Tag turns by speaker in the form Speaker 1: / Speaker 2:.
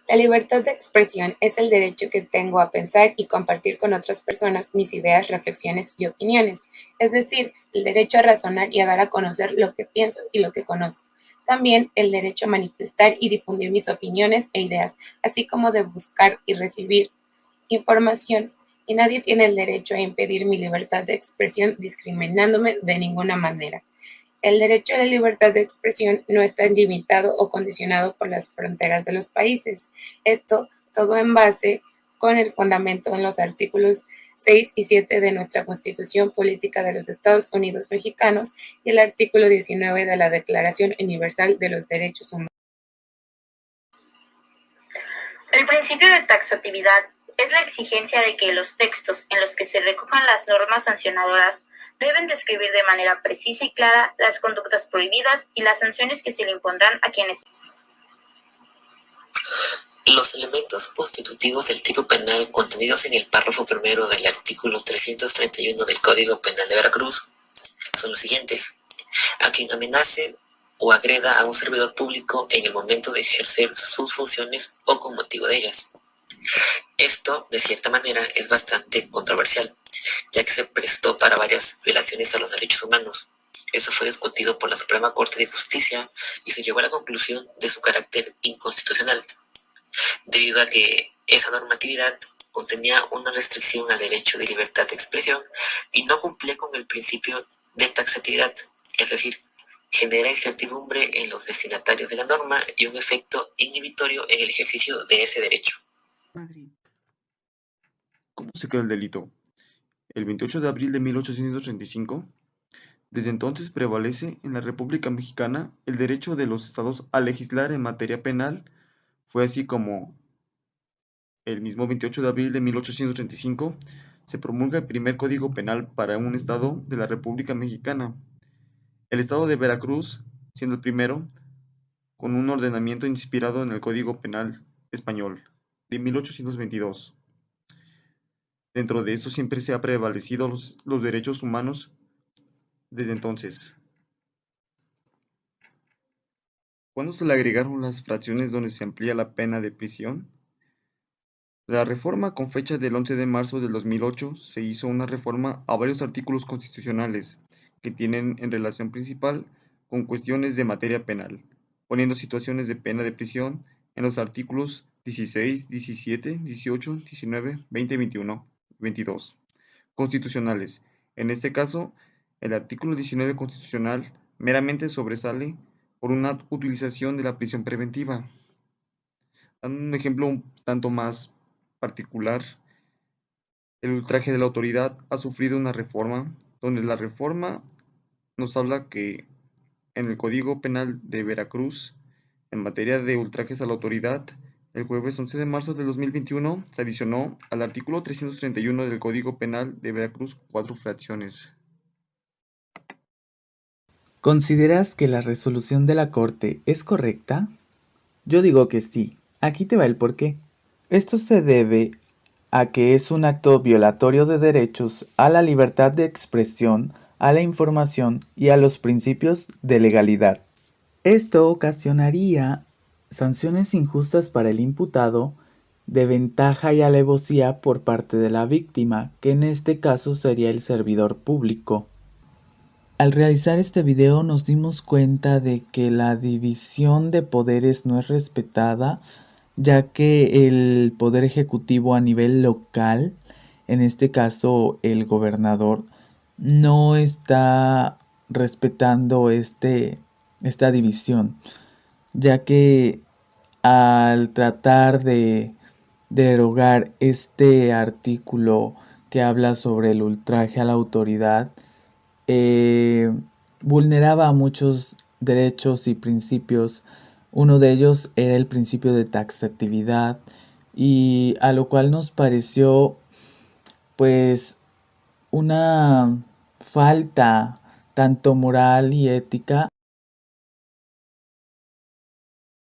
Speaker 1: La libertad de expresión es el derecho que tengo a pensar y compartir con otras personas mis ideas, reflexiones y opiniones, es decir, el derecho a razonar y a dar a conocer lo que pienso y lo que conozco. También el derecho a manifestar y difundir mis opiniones e ideas, así como de buscar y recibir información. Y nadie tiene el derecho a impedir mi libertad de expresión discriminándome de ninguna manera. El derecho a la libertad de expresión no está limitado o condicionado por las fronteras de los países. Esto todo en base con el fundamento en los artículos 6 y 7 de nuestra Constitución Política de los Estados Unidos Mexicanos y el artículo 19 de la Declaración Universal de los Derechos Humanos.
Speaker 2: El principio de taxatividad es la exigencia de que los textos en los que se recojan las normas sancionadoras deben describir de manera precisa y clara las conductas prohibidas y las sanciones que se le impondrán a quienes.
Speaker 3: Los elementos constitutivos del tipo penal contenidos en el párrafo primero del artículo 331 del Código Penal de Veracruz son los siguientes: a quien amenace o agreda a un servidor público en el momento de ejercer sus funciones o con motivo de ellas. Esto, de cierta manera, es bastante controversial, ya que se prestó para varias violaciones a los derechos humanos. Eso fue discutido por la Suprema Corte de Justicia y se llegó a la conclusión de su carácter inconstitucional, debido a que esa normatividad contenía una restricción al derecho de libertad de expresión y no cumplía con el principio de taxatividad, es decir, genera incertidumbre en los destinatarios de la norma y un efecto inhibitorio en el ejercicio de ese derecho.
Speaker 4: ¿Cómo se creó el delito? El 28 de abril de 1835, desde entonces prevalece en la República Mexicana el derecho de los estados a legislar en materia penal. Fue así como el mismo 28 de abril de 1835 se promulga el primer Código Penal para un estado de la República Mexicana, el estado de Veracruz siendo el primero, con un ordenamiento inspirado en el Código Penal español de 1822. Dentro de esto siempre se ha prevalecido los derechos humanos desde entonces. ¿Cuándo se le agregaron las fracciones donde se amplía la pena de prisión? La reforma con fecha del 11 de marzo del 2008 se hizo una reforma a varios artículos constitucionales que tienen en relación principal con cuestiones de materia penal, poniendo situaciones de pena de prisión en los artículos 16, 17, 18, 19, 20, 21, 22 constitucionales. En este caso, el artículo 19 constitucional meramente sobresale por una utilización de la prisión preventiva. Dando un ejemplo un tanto más particular, el ultraje de la autoridad ha sufrido una reforma, donde la reforma nos habla que en el Código Penal de Veracruz, en materia de ultrajes a la autoridad, el jueves 11 de marzo de 2021 se adicionó al artículo 331 del Código Penal de Veracruz 4 fracciones.
Speaker 5: ¿Consideras que la resolución de la Corte es correcta? Yo digo que sí. Aquí te va el porqué. Esto se debe a que es un acto violatorio de derechos a la libertad de expresión, a la información y a los principios de legalidad. Esto ocasionaría sanciones injustas para el imputado, de ventaja y alevosía por parte de la víctima, que en este caso sería el servidor público. Al realizar este video nos dimos cuenta de que la división de poderes no es respetada, ya que el poder ejecutivo a nivel local, en este caso el gobernador, no está respetando esta división, ya que al tratar de derogar este artículo que habla sobre el ultraje a la autoridad, vulneraba muchos derechos y principios. Uno de ellos era el principio de taxatividad, y a lo cual nos pareció pues una falta tanto moral y ética